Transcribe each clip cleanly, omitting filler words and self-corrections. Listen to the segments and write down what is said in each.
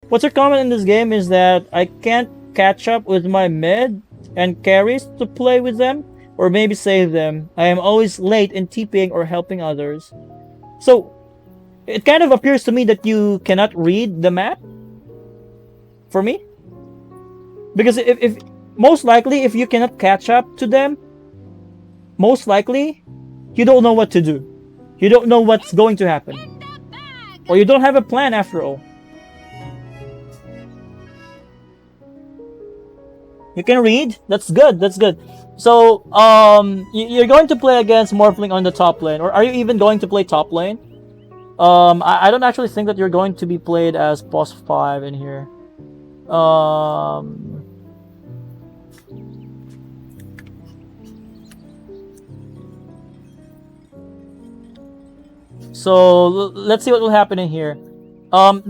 What's your comment in this game is that I can't catch up with my mid and carries to play with them, or maybe save them. I am always late in TPing or helping others. So, it kind of appears to me that you cannot read the map. For me. Because if most likely, if you cannot catch up to them, most likely, you don't know what to do. You don't know what's going to happen. Or you don't have a plan after all. You can read. That's good. That's good. So, you're going to play against Morphling on the top lane, or are you even going to play top lane? I don't actually think that you're going to be played as boss 5 in here. So let's see what will happen in here.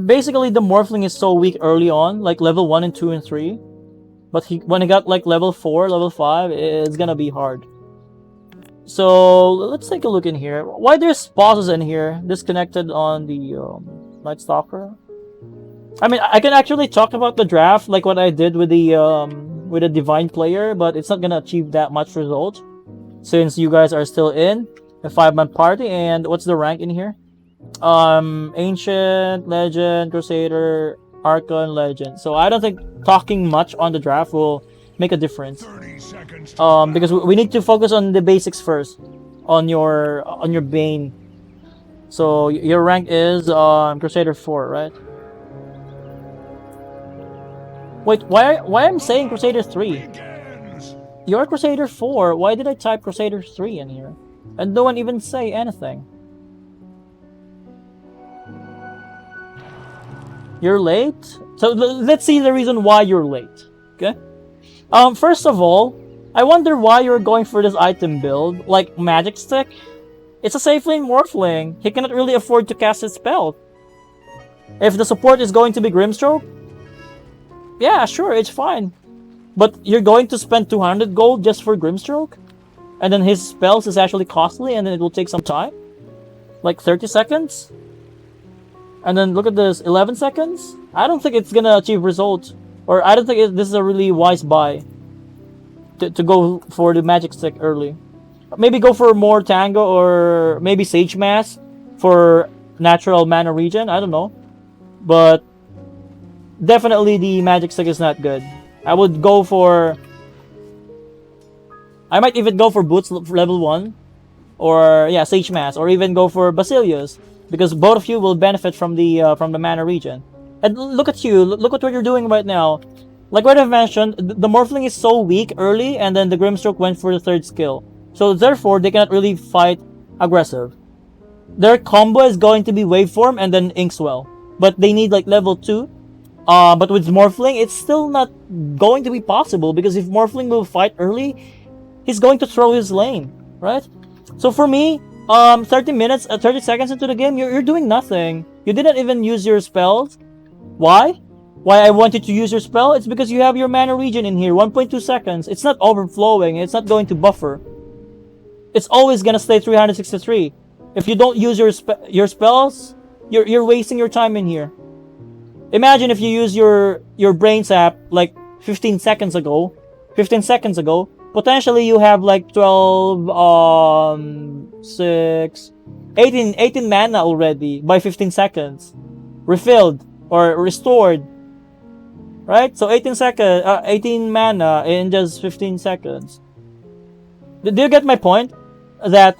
Basically the Morphling is so weak early on, like level 1 and 2 and 3. But when he got like level 4, level 5, it's gonna be hard. So let's take a look in here. Why there's pauses in here disconnected on the Night Stalker? I mean, I can actually talk about the draft like what I did with the Divine player, but it's not gonna achieve that much result since you guys are still in a 5-man party. And what's the rank in here? Ancient, Legend, Crusader, Archon, Legend. So I don't think talking much on the draft will make a difference. Because we need to focus on the basics first, on your Bane. So your rank is Crusader 4, right? Wait, why I'm saying Crusader 3? You're Crusader 4. Why did I type Crusader 3 in here? And no one even say anything. You're late? So let's see the reason why you're late. Okay? First of all, I wonder why you're going for this item build, like Magic Stick. It's a safe lane Morphling. He cannot really afford to cast his spell. If the support is going to be Grimstroke, yeah, sure, it's fine. But you're going to spend 200 gold just for Grimstroke? And then his spells is actually costly and then it will take some time? Like 30 seconds? And then look at this, 11 seconds? I don't think it's gonna achieve results. Or I don't think this is a really wise buy. To go for the Magic Stick early. Maybe go for more Tango or maybe Sage Mass for natural mana regen, I don't know. But definitely the Magic Stick is not good. I would go for... I might even go for Boots level 1. Or yeah, Sage Mass. Or even go for Basilius. Because both of you will benefit from the mana regen. And look at you, look at what you're doing right now. Like what I've mentioned, the Morphling is so weak early, and then the Grimstroke went for the 3rd skill. So therefore, they cannot really fight aggressive. Their combo is going to be Waveform and then Inkswell. But they need like level 2. But with Morphling, it's still not going to be possible, because if Morphling will fight early, he's going to throw his lane, right? So for me, 30 seconds into the game, you're doing nothing. You didn't even use your spells. Why? Why I want you to use your spell? It's because you have your mana regen in here, 1.2 seconds. It's not overflowing, it's not going to buffer. It's always gonna stay 363. If you don't use your spells, you're wasting your time in here. Imagine if you use your brain sap like 15 seconds ago, potentially you have like 18 mana already by 15 seconds. Refilled or restored. Right? So 18 mana in just 15 seconds. Do you get my point? That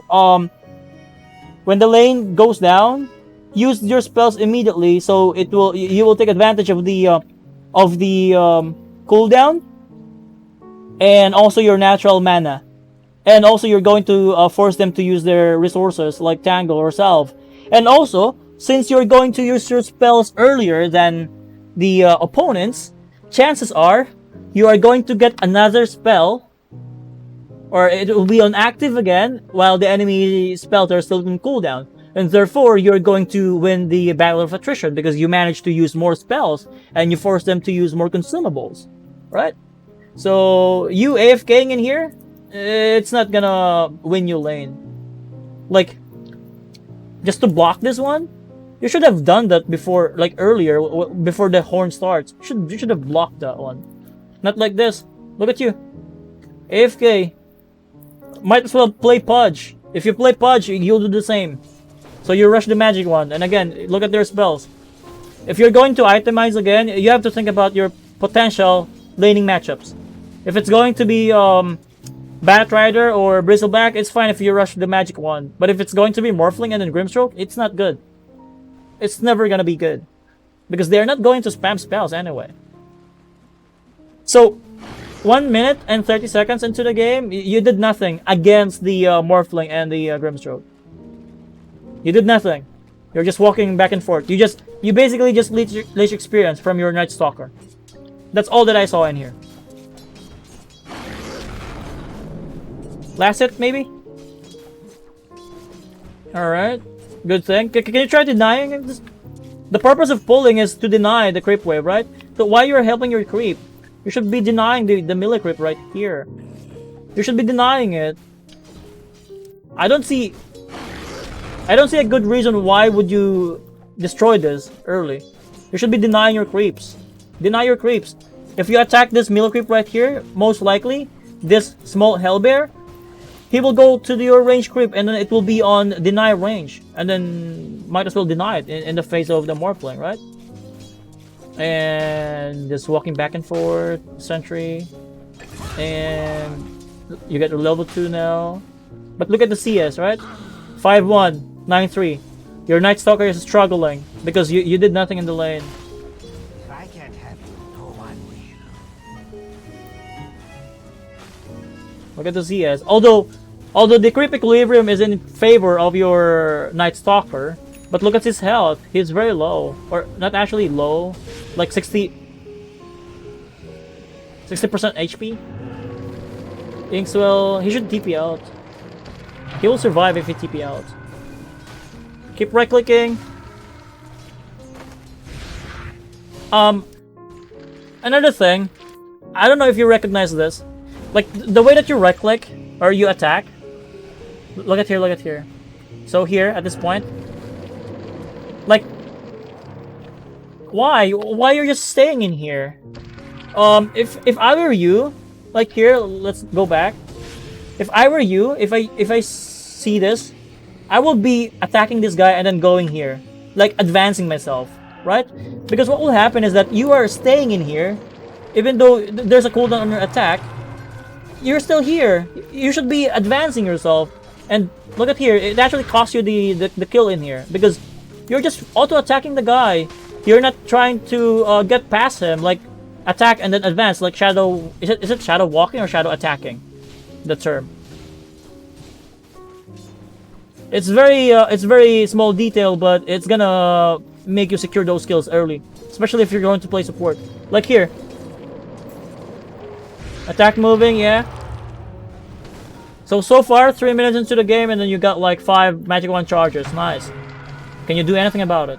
when the lane goes down, use your spells immediately, so you will take advantage of the cooldown, and also your natural mana, and also you're going to force them to use their resources like Tangle or Salve, and also since you're going to use your spells earlier than the opponents, chances are you are going to get another spell, or it will be on active again while the enemy spells are still in cooldown. And therefore, you're going to win the battle of attrition because you managed to use more spells and you force them to use more consumables, right? So, you AFKing in here, it's not gonna win you lane. Like, just to block this one, You should have done that before, like earlier, before the horn starts. You should have blocked that one. Not like this. Look at you. AFK. Might as well play Pudge. If you play Pudge, you'll do the same. So you rush the magic one. And again, look at their spells. If you're going to itemize again, you have to think about your potential laning matchups. If it's going to be Bat Rider or Bristleback, it's fine if you rush the magic one. But if it's going to be Morphling and then Grimstroke, it's not good. It's never gonna be good. Because they're not going to spam spells anyway. So, 1 minute and 30 seconds into the game, you did nothing against the Morphling and the Grimstroke. You did nothing. You're just walking back and forth. You basically just leech experience from your Night Stalker. That's all that I saw in here. Last hit, maybe? Alright. Good thing. Can you try denying it? The purpose of pulling is to deny the creep wave, right? So why you're helping your creep? You should be denying the melee creep right here. You should be denying it. I don't see a good reason why would you destroy this early. You should be denying your creeps. Deny your creeps. If you attack this melee creep right here, most likely, this small hellbear, he will go to your range creep and then it will be on deny range. And then might as well deny it in the face of the Morphling, right? And just walking back and forth, sentry. And you get to level 2 now. But look at the CS, right? 5-1, 9-3. Your Night Stalker is struggling because you did nothing in the lane. I can't have you, no one will. Look at the CS. Although the creep equilibrium is in favor of your Night Stalker, but look at his health. He's very low, or not actually low, like 60% HP. Inkswell, he should TP out. He will survive if he TP out. Keep right clicking. Another thing, I don't know if you recognize this. Like the way that you right click or you attack. Look at here, look at here. So here at this point, like, why you're just staying in here? If I were you, like here, let's go back. If I were you, if I see this, I will be attacking this guy and then going here, like advancing myself, right? Because what will happen is that you are staying in here, even though there's a cooldown on your attack. You're still here. You should be advancing yourself. And look at here, it actually costs you the kill in here because you're just auto-attacking the guy. You're not trying to get past him, like attack and then advance, like shadow. Is it shadow walking or shadow attacking? The term. It's very small detail, but it's gonna make you secure those skills early, especially if you're going to play support. Like here. Attack moving, yeah. So far, 3 minutes into the game, and then you got like 5 magic wand charges. Nice. Can you do anything about it?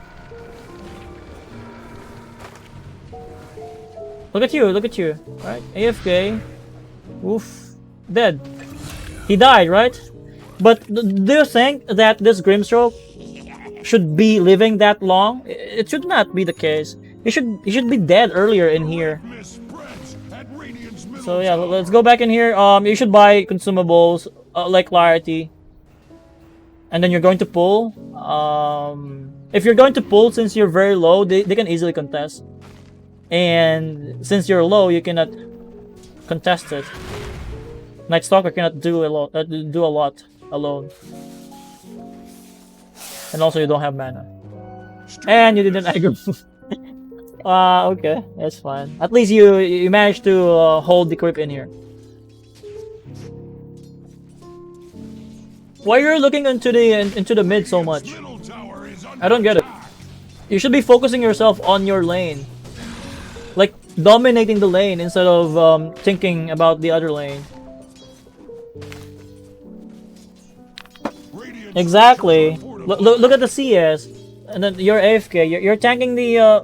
Look at you. Right? AFK. Oof. Dead. He died, right? But do you think that this Grimstroke should be living that long? It should not be the case. He should be dead earlier in here. So yeah, let's go back in here. You should buy consumables like Clarity, and then you're going to pull. If you're going to pull, since you're very low, they can easily contest, and since you're low, you cannot contest it. Night Stalker cannot do a lot alone, and also you don't have mana, and you didn't aggro. Okay, that's fine. At least you managed to hold the creep in here. Why you're looking into the mid so much? I don't get it. You should be focusing yourself on your lane, like dominating the lane instead of thinking about the other lane. Exactly. Look at the CS, and then you're AFK. You're tanking the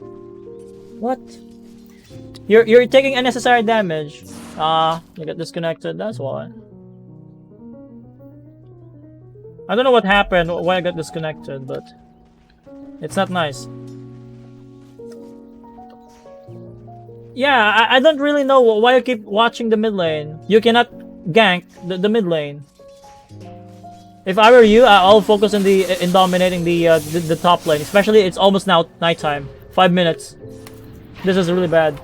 what? You're taking unnecessary damage. You get disconnected. That's why. I don't know what happened, why I got disconnected, but It's not nice. Yeah, I don't really know why you keep watching the mid lane. You cannot gank the mid lane. If I were you, I'll focus in dominating the top lane. Especially, it's almost now nighttime. 5 minutes. This is really bad.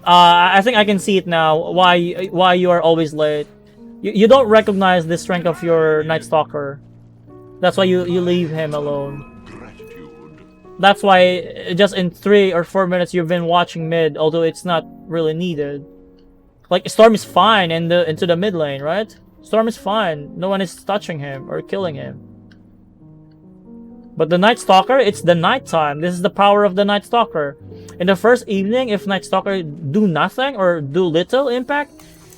I think I can see it now. Why you are always late. You don't recognize the strength of your Night Stalker. That's why you leave him alone. That's why just in 3 or 4 minutes you've been watching mid, although it's not really needed. Like Storm is fine into the mid lane, right? Storm is fine. No one is touching him or killing him. But the Night Stalker, it's the nighttime. This is the power of the Night Stalker. In the first evening, if Night Stalker do nothing or do little impact,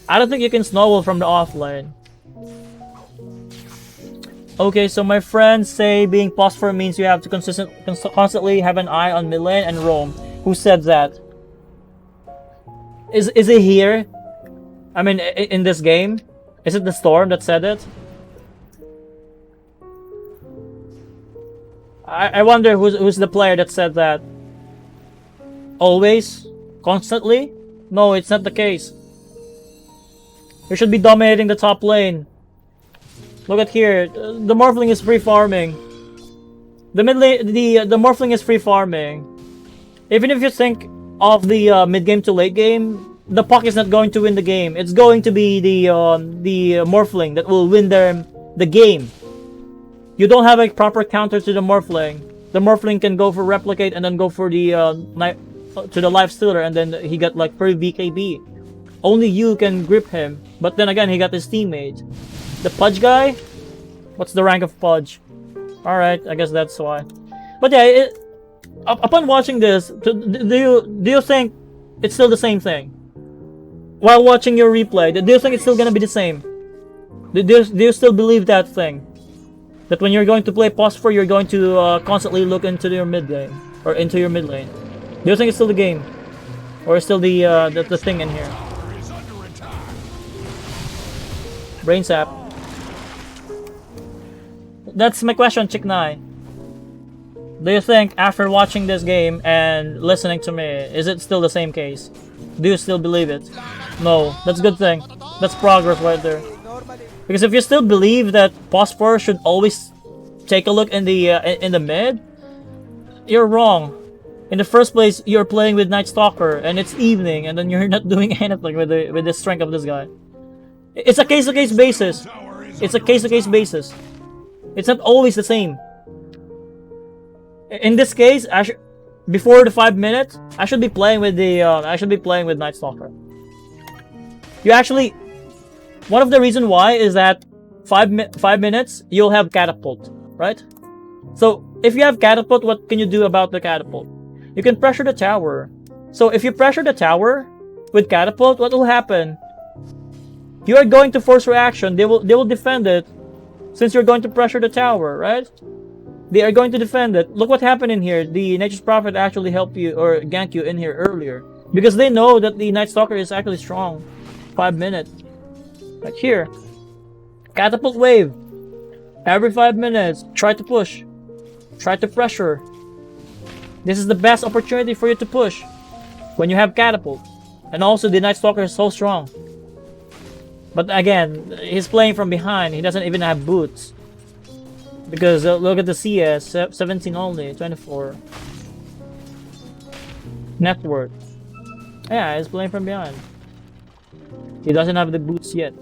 I don't think you can snowball from the off lane. Okay, so my friends say being +4 means you have to constantly have an eye on mid lane and roam. Who said that? Is it here? I mean, in this game? Is it the Storm that said it? I wonder who's the player that said that. Always? Constantly? No, it's not the case. You should be dominating the top lane. Look at here. The Morphling is free farming. The mid lane, the Morphling is free farming. Even if you think of the mid game to late game, the Puck is not going to win the game. It's going to be the Morphling that will win the game. You don't have a proper counter to the Morphling. The Morphling can go for replicate and then go for the to the life stealer, and then he got like free BKB. Only you can grip him. But then again, he got his teammate. The Pudge guy? What's the rank of Pudge? Alright, I guess that's why. But yeah, upon watching this, do you think it's still the same thing? While watching your replay, do you think it's still gonna be the same? Do you still believe that thing? That when you're going to play +4, you're going to constantly look into your mid lane. Or into your mid lane. Do you think it's still the game? Or still the thing in here? Brain sap. That's my question, Chick9. Do you think after watching this game and listening to me, is it still the same case? Do you still believe it? No, that's a good thing. That's progress right there. Because if you still believe that +4 should always take a look in the mid, you're wrong. In the first place, you're playing with Night Stalker and it's evening, and then you're not doing anything with the strength of this guy. It's a case-to-case basis. It's a case-to-case basis. It's not always the same. In this case, before the 5 minutes, I should be playing with Night Stalker. You actually, one of the reason why is that 5 minutes you'll have catapult, right? So if you have catapult, what can you do about the catapult? You can pressure the tower. So if you pressure the tower with catapult, what will happen? You are going to force reaction. They will defend it. Since you're going to pressure the tower, right? They are going to defend it. Look what happened in here. The Nature's Prophet actually helped you or gank you in here earlier. Because they know that the Night Stalker is actually strong. 5 minutes. Like here. Catapult wave. Every 5 minutes, try to push. Try to pressure. This is the best opportunity for you to push. When you have catapult. And also the Night Stalker is so strong. But again, he's playing from behind. He doesn't even have boots. Because look at the CS. 17 only. 24. Net worth. Yeah, he's playing from behind. He doesn't have the boots yet.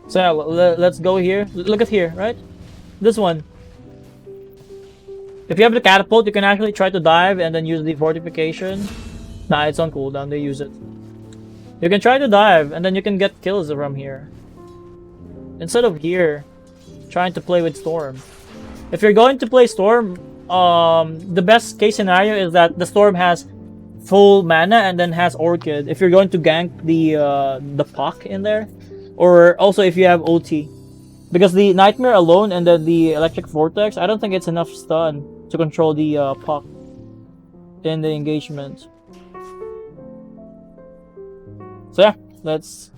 So yeah, let's go here. Look at here, right? This one. If you have the catapult, you can actually try to dive and then use the fortification. Nah, it's on cooldown, they use it. You can try to dive and then you can get kills from here. Instead of here, trying to play with Storm. If you're going to play Storm, the best case scenario is that the Storm has full mana and then has Orchid. If you're going to gank the Puck in there. Or also if you have OT. Because the Nightmare alone and then the Electric Vortex, I don't think it's enough stun to control the Puck in the engagement. So yeah, let's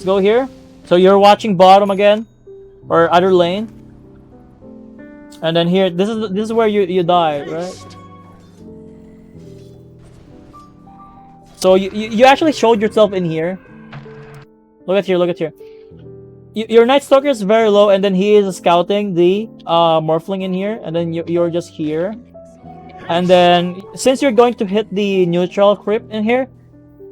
go here So you're watching bottom again, or other lane, and then here, this is where you die, right? So you actually showed yourself in here. Look at here, look at here. Your Night Stalker is very low, and then he is scouting the Morphling in here, and then you're just here. And then, since you're going to hit the neutral crypt in here,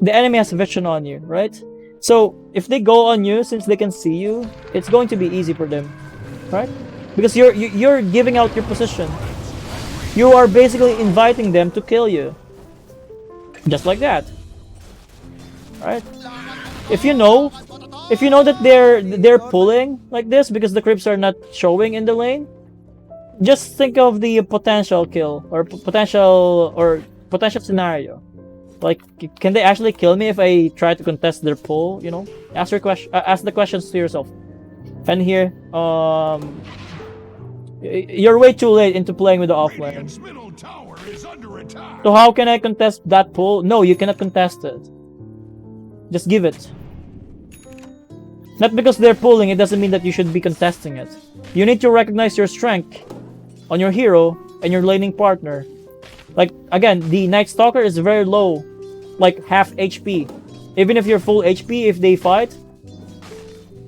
the enemy has vision on you, right? So, if they go on you, since they can see you, it's going to be easy for them, right? Because you're giving out your position. You are basically inviting them to kill you. Just like that. Right? If you know that they're pulling like this because the creeps are not showing in the lane, just think of the potential kill or potential scenario. Like, can they actually kill me if I try to contest their pull? You know, ask the questions to yourself. And here, you're way too late into playing with the offlane. So how can I contest that pull? No, you cannot contest it. Just give it. Not because they're pulling, it doesn't mean that you should be contesting it. You need to recognize your strength on your hero and your laning partner. Like, again, the Night Stalker is very low, like half HP. Even if you're full HP, if they fight,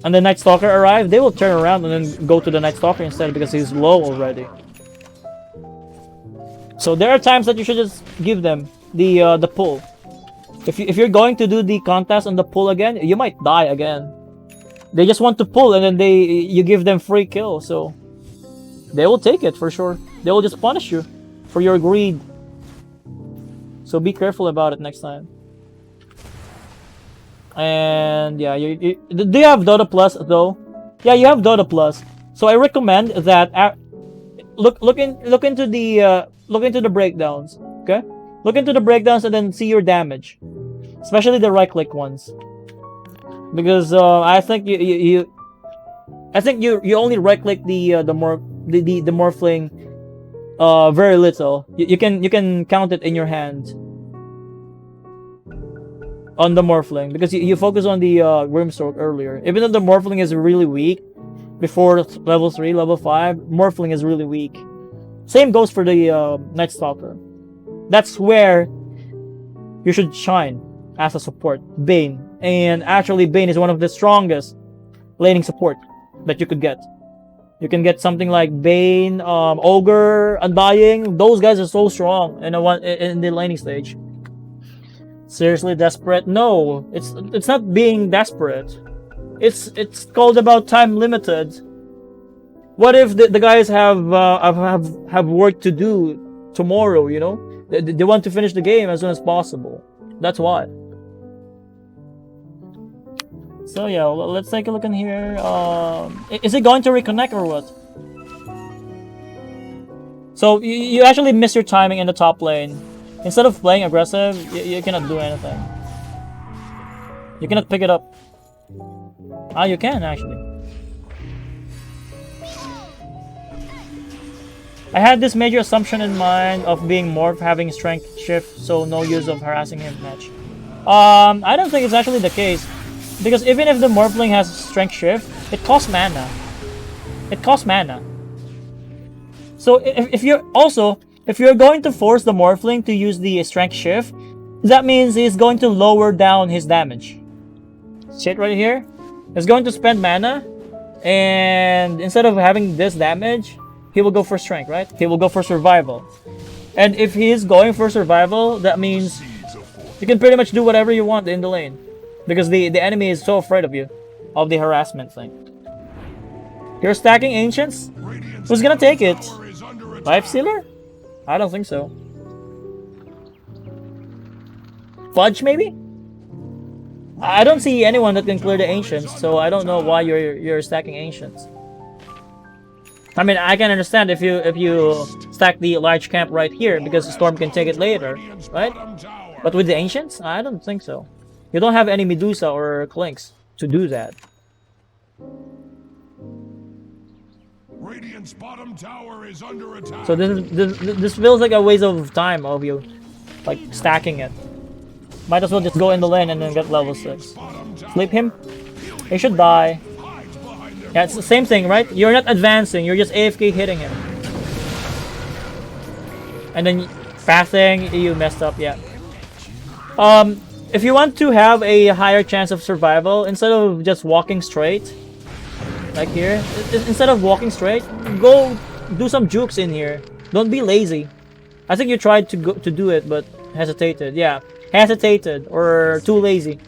and the Night Stalker arrive, they will turn around and then go to the Night Stalker instead because he's low already. So there are times that you should just give them the pull. If you're going to do the contest on the pull again, you might die again. They just want to pull, and then you give them free kill, so they will take it for sure. They will just punish you for your greed. So be careful about it next time. And yeah, do you have Dota Plus though? Yeah, you have Dota Plus. So I recommend that look into the breakdowns. Okay, look into the breakdowns and then see your damage, especially the right click ones. Because I think you only right click the Morphling very little. You can count it in your hand on the Morphling because you focus on the Grimstroke earlier. Even though the Morphling is really weak before level 3, level 5, Morphling is really weak. Same goes for the Night Stalker. That's where you should shine as a support, Bane. And actually, Bane is one of the strongest laning support that you could get. You can get something like Bane, Ogre, Undying. Those guys are so strong in the laning stage. Seriously desperate? No, it's not being desperate. It's called about time limited. What if the guys have work to do tomorrow? You know, they want to finish the game as soon as possible. That's why. So yeah, let's take a look in here. Is it going to reconnect or what? So you actually miss your timing in the top lane. Instead of playing aggressive, you cannot do anything. You cannot pick it up. Ah, you can actually. I had this major assumption in mind of being Morph having strength shift, so no use of harassing him match. I don't think it's actually the case. Because even if the Morphling has strength shift, it costs mana. It costs mana. So if you're going to force the Morphling to use the strength shift, that means he's going to lower down his damage. See it right here? He's going to spend mana, and instead of having this damage, he will go for strength, right? He will go for survival. And if he's going for survival, that means you can pretty much do whatever you want in the lane. Because the enemy is so afraid of you, of the harassment thing. You're stacking Ancients? Who's gonna take it? Life Stealer? I don't think so. Fudge maybe? I don't see anyone that can clear the Ancients, so I don't know why you're stacking Ancients. I mean, I can understand if you stack the large camp right here because Storm can take it later, right? But with the Ancients, I don't think so. You don't have any Medusa or Clinks to do that. Radiant's bottom tower is under attack. So this feels like a waste of time of you, like stacking it. Might as well just go in the lane and then get level 6. Sleep him. He should die. Hides behind their Yeah, it's the same thing, right? You're not advancing, you're just AFK hitting him. And then pathing, you messed up, yeah. If you want to have a higher chance of survival, instead of just walking straight, like here, instead of walking straight, go do some jukes in here. Don't be lazy. I think you tried to do it, but hesitated. Yeah, hesitated or too lazy.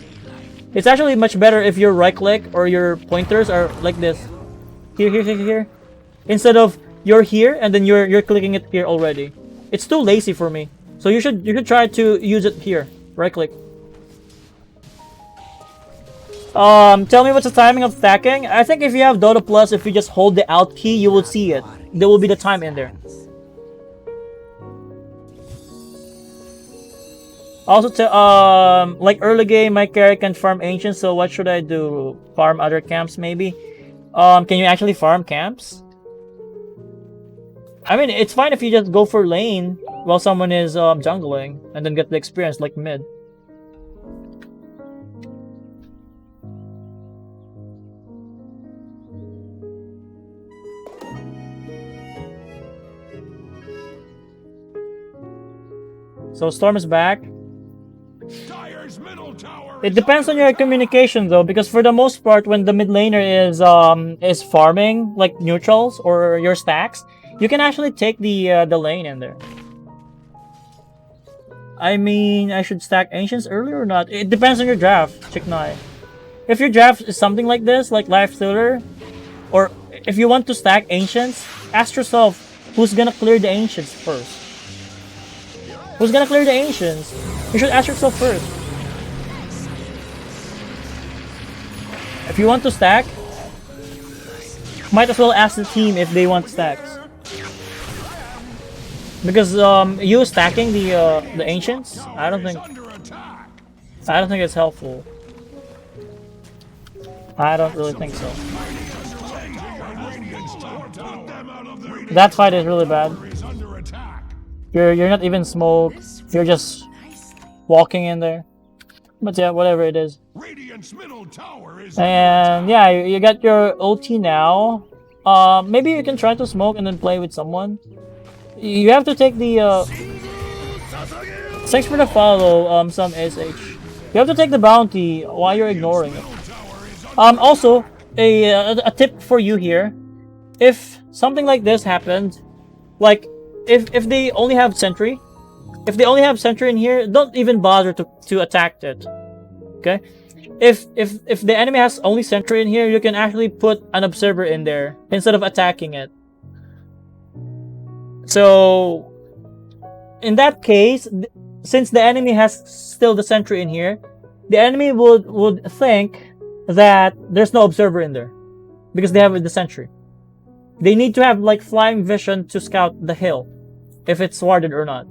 It's actually much better if your right click or your pointers are like this. Here. Instead of you're here and then you're clicking it here already. It's too lazy for me. So you should try to use it here. Right click. Tell me what's the timing of stacking? I think if you have Dota Plus, if you just hold the Alt key, you will see it. There will be the time in there. Also, like early game, my character can farm ancients. So what should I do? Farm other camps, maybe. Can you actually farm camps? I mean, it's fine if you just go for lane while someone is jungling and then get the experience like mid. So Storm is back. Dire's middle tower It depends on your communication though, because for the most part, when the mid laner is farming like neutrals or your stacks, you can actually take the lane in there. I mean, I should stack ancients early or not? It depends on your draft, Chiknai. If your draft is something like this, like Life Stealer, or if you want to stack ancients, ask yourself who's gonna clear the ancients first. Who's gonna clear the ancients? You should ask yourself first. If you want to stack, might as well ask the team if they want stacks. Because you stacking the ancients, I don't think it's helpful. I don't really think so. That fight is really bad. You're not even smoke. You're just walking in there. But yeah, whatever it is. And yeah, you got your OT now. Maybe you can try to smoke and then play with someone. You have to take the thanks for the follow, some SH. You have to take the bounty while you're ignoring it. Also, a tip for you here. If something like this happened, like if they only have sentry, in here, don't even bother to attack it. Okay? If the enemy has only sentry in here, you can actually put an observer in there instead of attacking it. So in that case, since the enemy has still the sentry in here, the enemy would think that there's no observer in there because they have the sentry. They need to have like flying vision to scout the hill if it's warded or not.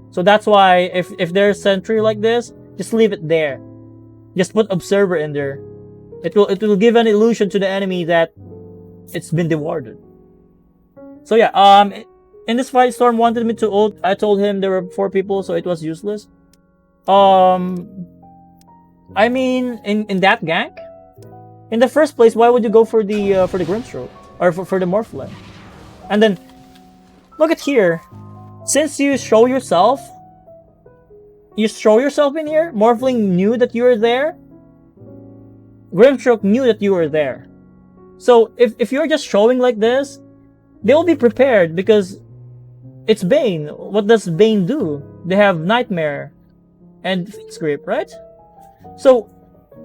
So that's why if there's sentry like this, just leave it there. Just put observer in there. It will give an illusion to the enemy that it's been dewarded. So yeah, in this fight, Storm wanted me to ult. I told him there were 4 people, so it was useless. I mean, in that gank, in the first place, why would you go for the Grimstroke or for the Morphling? And then look at here. Since you show yourself in here. Morphling knew that you were there. Grimstroke knew that you were there. So if you're just showing like this, they will be prepared because it's Bane. What does Bane do? They have Nightmare and Feast Grip, right? So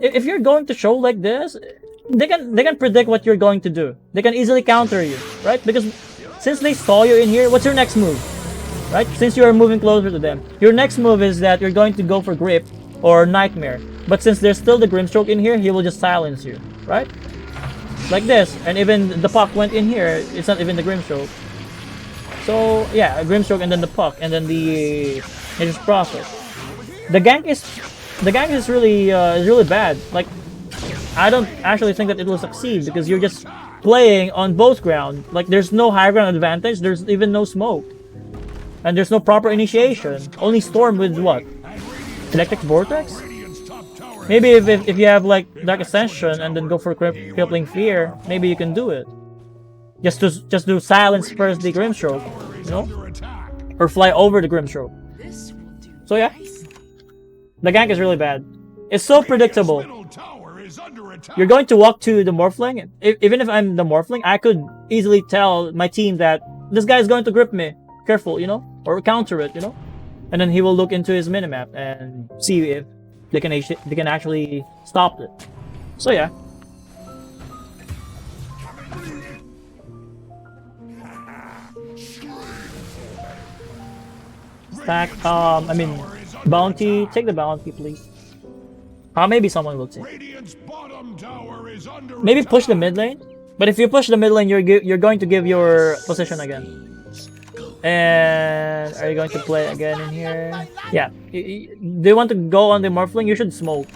if you're going to show like this, they can predict what you're going to do. They can easily counter you, right? Because since they saw you in here, what's your next move? Right? Since you are moving closer to them, your next move is that you're going to go for Grip or Nightmare. But since there's still the Grimstroke in here, he will just silence you, right? Like this. And even the puck went in here, it's not even the Grimstroke. So yeah, a Grimstroke and then the puck and then the Nature's Prophet. The gank is really bad. Like, I don't actually think that it will succeed because you're just playing on both ground. Like, there's no high ground advantage. There's even no smoke. And there's no proper initiation. Only Storm with what? Electric Vortex? Maybe if you have like Dark Ascension and then go for Crippling Fear, maybe you can do it. Just do silence first the Grimstroke, you know, Under attack. or fly over the Grimstroke. So yeah, the gank is really bad. It's so predictable. Middle tower is under attack. You're going to walk to the Morphling. Even if I'm the Morphling, I could easily tell my team that this guy is going to grip me. Careful, you know, or counter it, you know, and then he will look into his minimap and see if they can actually stop it. So yeah. Stack. I mean, bounty. Take the bounty, please. Maybe someone will take. Radiant's bottom tower is under Maybe attack. push the mid lane. But if you push the mid lane, you're going to give your position again. And are you going to play again in here? Yeah. Do you want to go on the Morphling? You should smoke.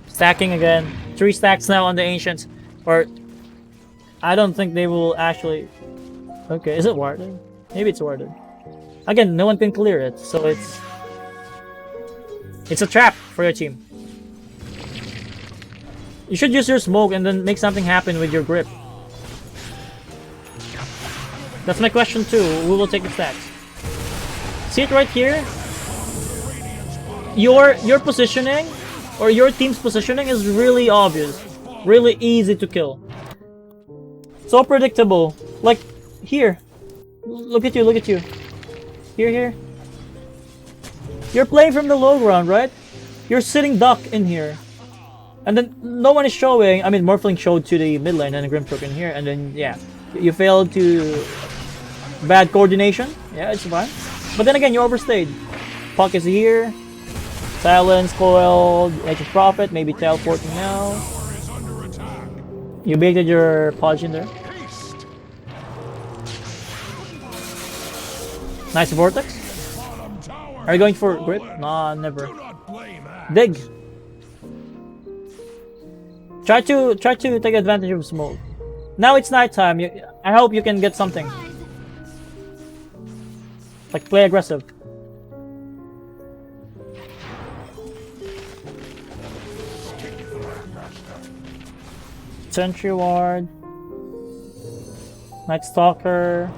Stacking again. 3 stacks now on the Ancients. Or I don't think they will actually. Okay, is it warded? Maybe it's warded. Again, no one can clear it, so it's a trap for your team. You should use your smoke and then make something happen with your grip. That's my question too. Who will take the stacks? See it right here? Your positioning or your team's positioning is really obvious. Really easy to kill. So predictable. Like here. Look at you, look at you. Here. You're playing from the low ground, right? You're sitting duck in here. And then no one is showing. I mean, Morphling showed to the mid lane and the Grimstroke in here. And then, yeah, you failed to... Bad coordination. Yeah, it's fine. But then again, you overstayed. Puck is here. Silence, coiled, Ancient Prophet, maybe teleporting now. You baited your Podge in there. Nice Vortex. Are you going for grip? Nah, never. Dig. Try to take advantage of smoke. Now it's nighttime. I hope you can get something. Like play aggressive. Sentry Ward. Night Stalker.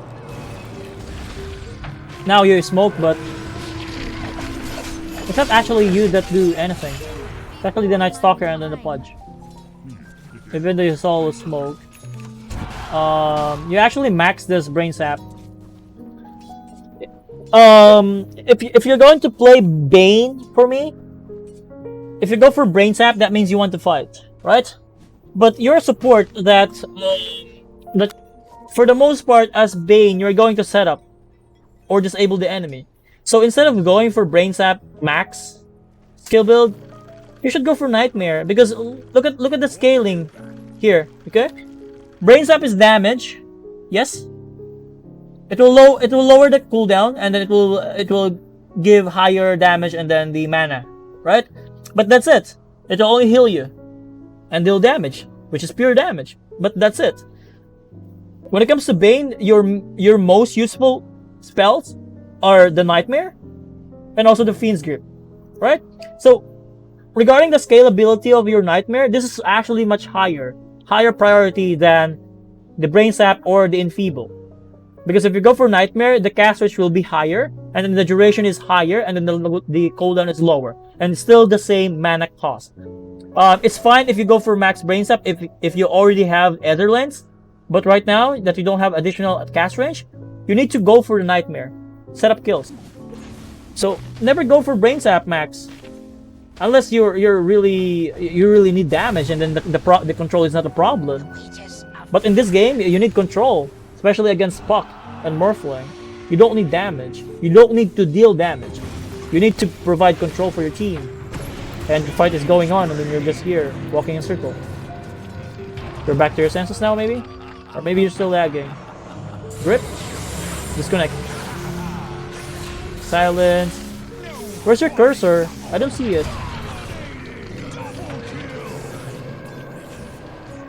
Now you smoke, but it's not actually you that do anything. It's actually the Night Stalker and then the Pudge. Even though you saw smoke. You actually max this Brain Sap. If you're going to play Bane for me, if you go for Brain Sap, that means you want to fight, right? But you're a support that for the most part as Bane, you're going to set up or disable the enemy. So instead of going for Brain Sap max skill build, you should go for Nightmare because look at the scaling here. Okay, Brain Sap is damage, yes. It will lower the cooldown and then it will give higher damage and then the mana, right? But that's it. It will only heal you and deal damage, which is pure damage. But that's it. When it comes to Bane, your most useful spells are the Nightmare and also the Fiend's Grip, right? So regarding the scalability of your Nightmare, this is actually much higher priority than the Brain Sap or the Enfeeble. Because if you go for Nightmare, the cast rate will be higher, and then the duration is higher, and then the cooldown is lower, and still the same mana cost. It's fine if you go for max Brain Sap if you already have Ether Lens, but right now that you don't have additional cast range, you need to go for the Nightmare. Set up kills. So never go for Brain Sap max, unless you really need damage, and then the control is not a problem. But in this game, you need control. Especially against Puck and Morphling. You don't need damage. You don't need to deal damage. You need to provide control for your team. And the fight is going on and then you're just here, walking in a circle. You're back to your senses now, maybe? Or maybe you're still lagging. Grip. Disconnect. Silence. Where's your cursor? I don't see it.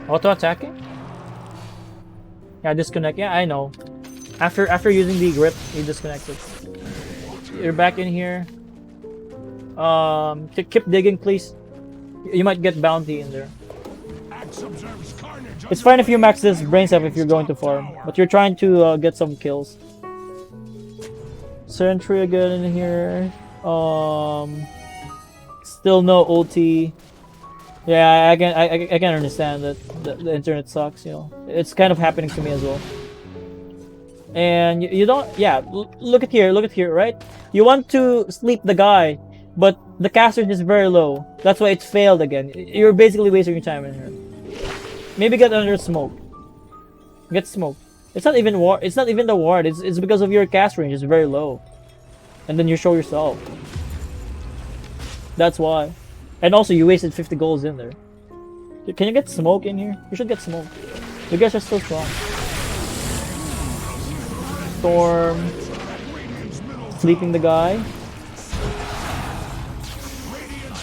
Auto-attacking? Yeah, disconnect. Yeah, I know. After using the grip, you disconnected. You're back in here. Keep digging, please. You might get bounty in there. Axe observes carnage It's fine if you max this brain sap if you're going to farm, but you're trying to get some kills. Sentry again in here. Still no ulti. Yeah, I can understand that the internet sucks. You know, it's kind of happening to me as well. And you don't. Yeah, look at here. Look at here. Right? You want to sleep the guy, but the caster is very low. That's why it failed again. You're basically wasting your time in here. Maybe get under smoke. Get smoke. It's not even ward. It's not even the ward. It's because of your cast range is very low, and then you show yourself. That's why. And also you wasted 50 golds in there. Can you get smoke in here? You should get smoke. You guys are still strong. Storm. Sleeping the guy.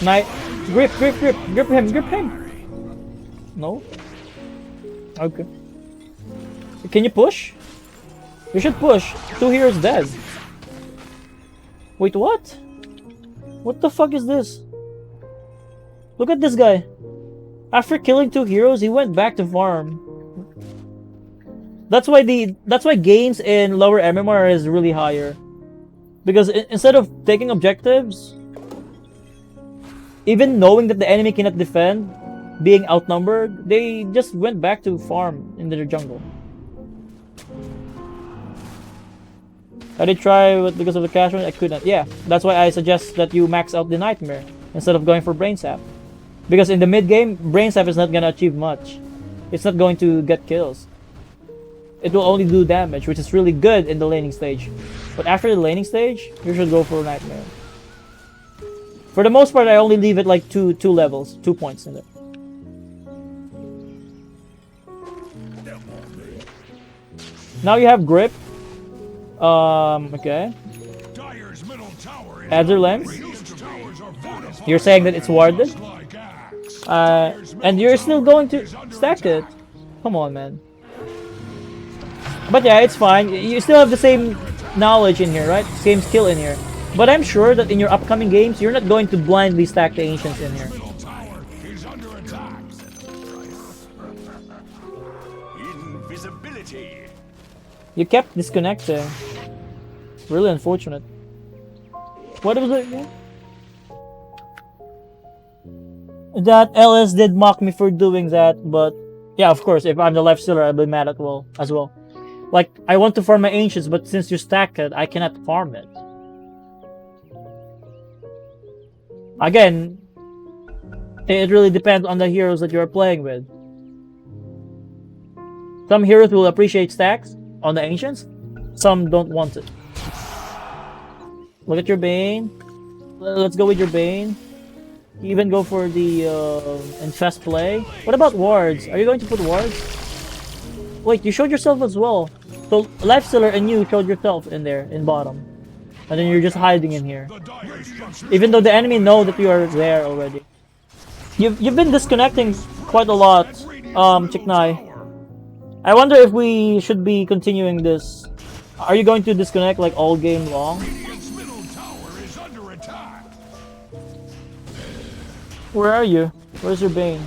Knight. Grip him. No? Okay. Can you push? You should push. 2 heroes dead. Wait, what? What the fuck is this? Look at this guy. After killing 2 heroes, he went back to farm. That's why gains in lower MMR is really higher. Because instead of taking objectives, even knowing that the enemy cannot defend, being outnumbered, they just went back to farm in their jungle. I did try because of the cash run, I couldn't. Yeah, that's why I suggest that you max out the Nightmare instead of going for Brain Sap. Because in the mid game, Brain Sap is not gonna achieve much. It's not going to get kills. It will only do damage, which is really good in the laning stage. But after the laning stage, you should go for Nightmare. For the most part, I only leave it like two levels, 2 points in it. Now you have grip. Okay. Adder lens. You're saying that it's warded? And you're still going to stack it? Come on, man. But yeah, it's fine. You still have the same knowledge in here, right? Same skill in here. But I'm sure that in your upcoming games, you're not going to blindly stack the Ancients in here. You kept disconnecting. Really unfortunate. What was it? That LS did mock me for doing that, but yeah, of course, if I'm the life stealer, I'll be mad as well. Like, I want to farm my Ancients, but since you stacked it, I cannot farm it. Again, it really depends on the heroes that you're playing with. Some heroes will appreciate stacks on the Ancients, some don't want it. Look at your Bane. Let's go with your Bane. Even go for the infest play. What about wards? Are you going to put wards? Wait, you showed yourself as well. So Lifestealer and you showed yourself in there, in bottom. And then you're just hiding in here. Even though the enemy know that you are there already. You've been disconnecting quite a lot, Chiknai. I wonder if we should be continuing this. Are you going to disconnect like all game long? Where are you? Where's your Bane?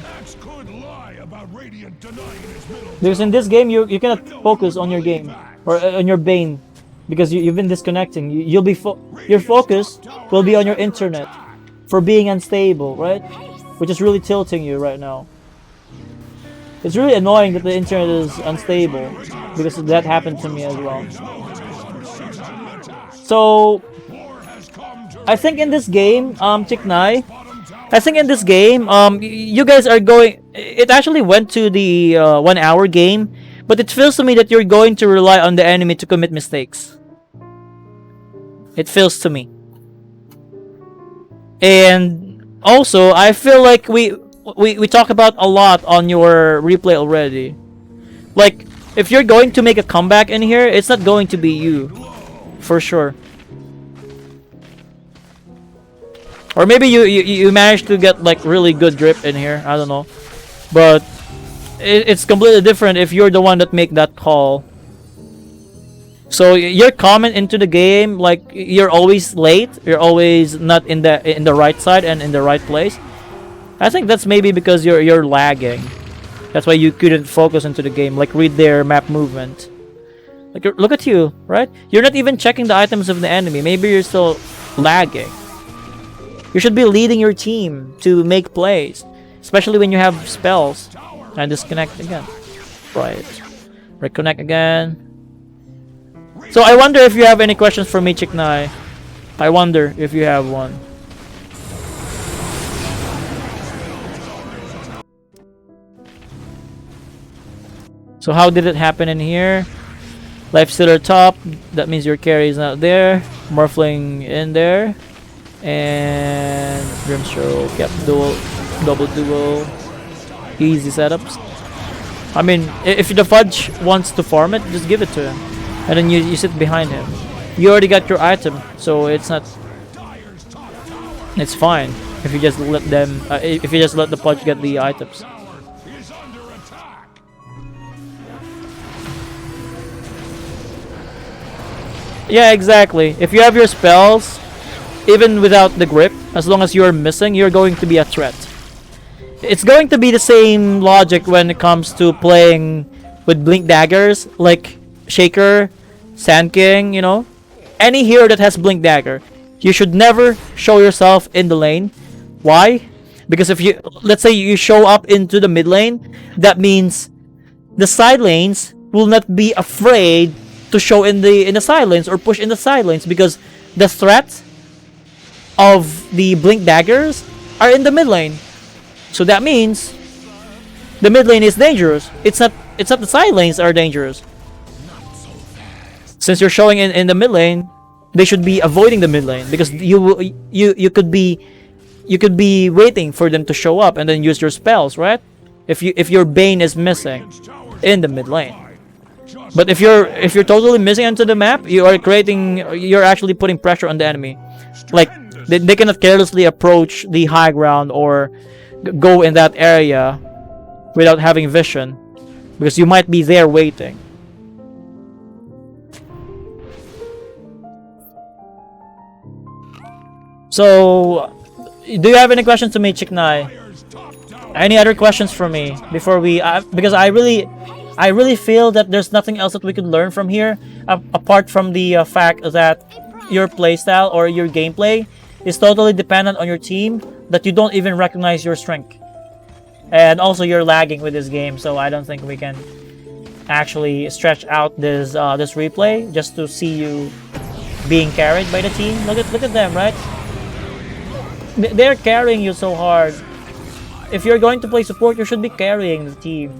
Because in this game you cannot focus on your game or on your Bane because you've been disconnecting. You'll be your focus will be on your internet for being unstable, right? Which is really tilting you right now. It's really annoying that the internet is unstable because that happened to me as well. So I think in this game, Chiknai, I think in this game, you guys are going. It actually went to the 1 hour game, but it feels to me that you're going to rely on the enemy to commit mistakes. It feels to me. And also, I feel like we talk about a lot on your replay already. Like, if you're going to make a comeback in here, it's not going to be you, for sure. Or maybe you managed to get like really good drip in here. I don't know, but it's completely different if you're the one that make that call. So your comment into the game, like you're always late, you're always not in the right side and in the right place. I think that's maybe because you're lagging. That's why you couldn't focus into the game, like read their map movement. Like look at you, right? You're not even checking the items of the enemy. Maybe you're still lagging. You should be leading your team to make plays, especially when you have spells. And disconnect again. Right. Reconnect again. So I wonder if you have any questions for me, Chiknai. I wonder if you have one. So how did it happen in here? Life Stealer top. That means your carry is not there. Morphling in there. And Grimstroke. Yep, double duel. Easy setups. I mean, if the Fudge wants to farm it, just give it to him. And then you sit behind him. You already got your item, so it's not... It's fine if you just let them... if you just let the Fudge get the items. Yeah, exactly. If you have your spells, even without the grip, as long as you're missing, you're going to be a threat. It's going to be the same logic when it comes to playing with blink daggers, like Shaker, Sand King, you know. Any hero that has blink dagger, you should never show yourself in the lane. Why? Because if you, let's say you show up into the mid lane, that means the side lanes will not be afraid to show in the side lanes or push in the side lanes, because the threat of the blink daggers are in the mid lane. So that means the mid lane is dangerous. It's not the side lanes are dangerous. Since you're showing in the mid lane, they should be avoiding the mid lane, because you could be waiting for them to show up and then use your spells, right? If your Bane is missing in the mid lane. But if you're totally missing onto the map, you're actually putting pressure on the enemy. Like they cannot carelessly approach the high ground or go in that area without having vision, because you might be there waiting. So, do you have any questions to me, Chiknai? Any other questions for me before we? Because I really feel that there's nothing else that we could learn from here, apart from the fact that your playstyle or your gameplay is totally dependent on your team, that you don't even recognize your strength. And also you're lagging with this game, so I don't think we can actually stretch out this this replay just to see you being carried by the team. Look at them, right? They're carrying you so hard. If you're going to play support, you should be carrying the team.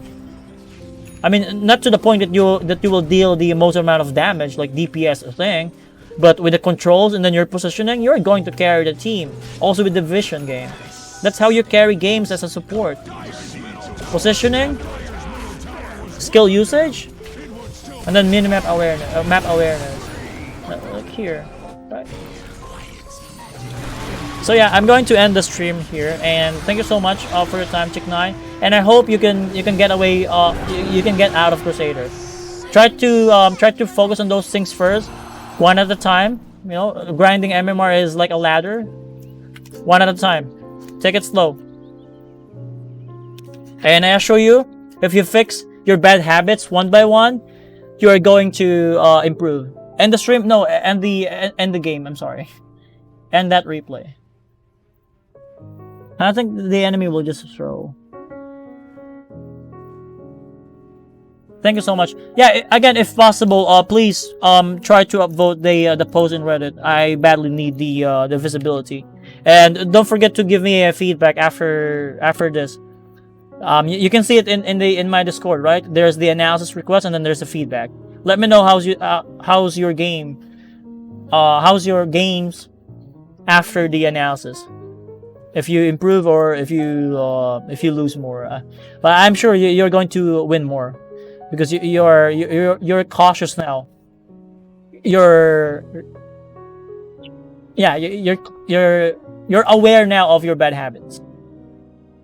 I mean, not to the point that you will deal the most amount of damage, like DPS thing, but with the controls and then your positioning, you're going to carry the team. Also with the vision game. That's how you carry games as a support. Positioning, skill usage, and then minimap awareness, map awareness. Like here, right? So yeah, I'm going to end the stream here, and thank you so much for your time, Chick9, and I hope you can get away, you can get out of Crusader. Try to focus on those things first, one at a time. You know, grinding MMR is like a ladder, one at a time. Take it slow. And I assure you, if you fix your bad habits one by one, you are going to improve. End the stream, no, end the game. I'm sorry, end that replay. I think the enemy will just throw. Thank you so much. Yeah, again, if possible, please try to upvote the post in Reddit. I badly need the visibility, and don't forget to give me a feedback after this. You can see it in my Discord, right? There's the analysis request, and then there's the feedback. Let me know how's your game, how's your games after the analysis. If you improve or if you lose more, but I'm sure you're going to win more, because you're cautious now. You're aware now of your bad habits,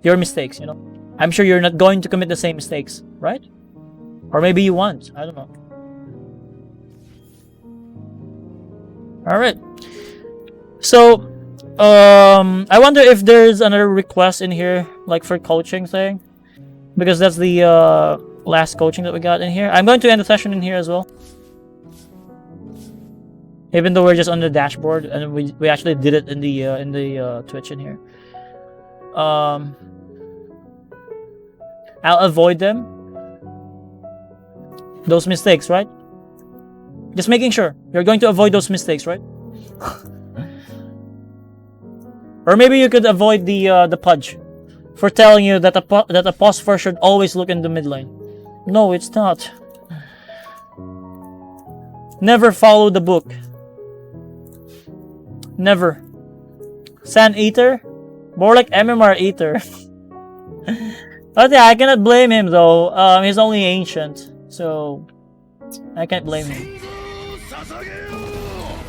your mistakes. You know, I'm sure you're not going to commit the same mistakes, right? Or maybe you won't. I don't know. All right. So, I wonder if there's another request in here, like for coaching thing, because that's the last coaching that we got in here. I'm going to end the session in here as well, even though we're just on the dashboard and we actually did it in the Twitch in here. I'll avoid them. Those mistakes, right? Just making sure you're going to avoid those mistakes, right? Or maybe you could avoid the Pudge for telling you that a phosphor should always look in the mid lane. No, it's not. Never follow the book. Never. Sand Eater? More like MMR Eater. But yeah, I cannot blame him though. He's only ancient, so I can't blame him.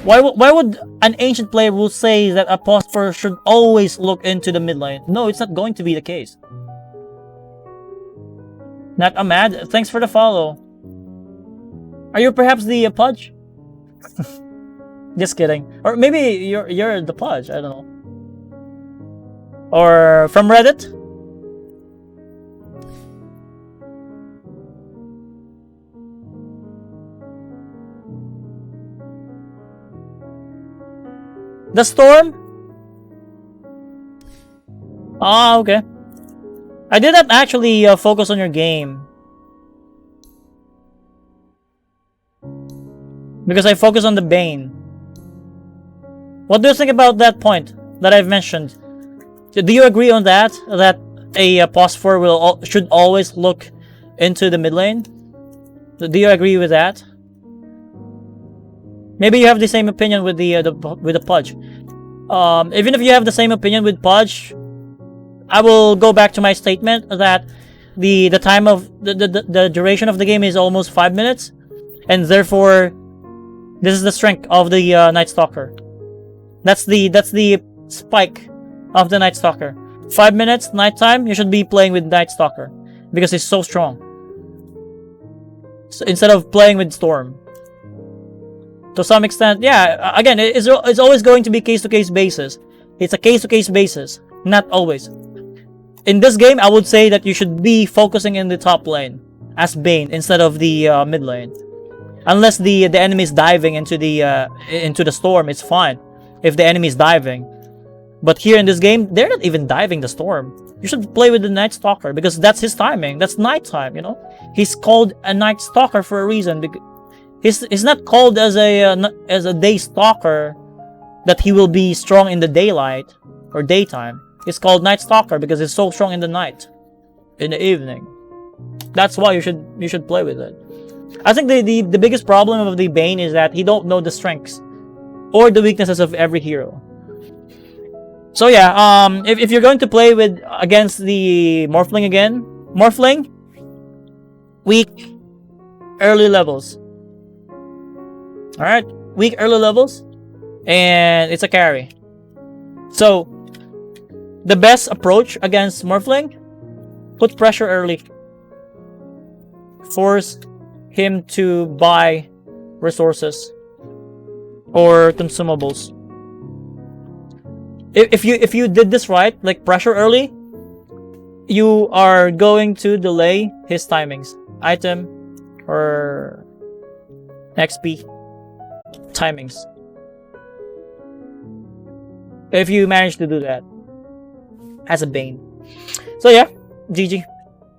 Why would an ancient player will say that a phosphor should always look into the mid lane? No, it's not going to be the case. Not a mad. Thanks for the follow. Are you perhaps the Pudge? Just kidding. Or maybe you're the Pudge. I don't know. Or from Reddit. The storm? Ah, okay. I did not actually focus on your game. Because I focus on the Bane. What do you think about that point that I've mentioned? Do you agree on that? That a phosphor should always look into the mid lane? Do you agree with that? Maybe you have the same opinion with the Pudge. Even if you have the same opinion with Pudge, I will go back to my statement that the time of the duration of the game is almost 5 minutes, and therefore this is the strength of the Night Stalker. That's the spike of the Night Stalker. 5 minutes nighttime, you should be playing with Night Stalker because it's so strong. So instead of playing with Storm. To some extent, yeah, again, it's always going to be case-to-case basis. It's a case-to-case basis, not always. In this game, I would say that you should be focusing in the top lane as Bane instead of the mid lane. Unless the enemy is diving into the storm, it's fine if the enemy is diving. But here in this game, they're not even diving the storm. You should play with the Night Stalker because that's his timing. That's nighttime, you know? He's called a Night Stalker for a reason. He's not called as a day stalker that he will be strong in the daylight or daytime. He's called Night Stalker because he's so strong in the night, in the evening. That's why you should play with it. I think the biggest problem of the Bane is that he don't know the strengths or the weaknesses of every hero. So yeah, if you're going to play against the Morphling again, Morphling, weak early levels. Alright, weak early levels, and it's a carry. So, the best approach against Morphling, put pressure early. Force him to buy resources or consumables. If you did this right, like pressure early, you are going to delay his timings. Item or XP timings. If you manage to do that as a Bane. So yeah, GG.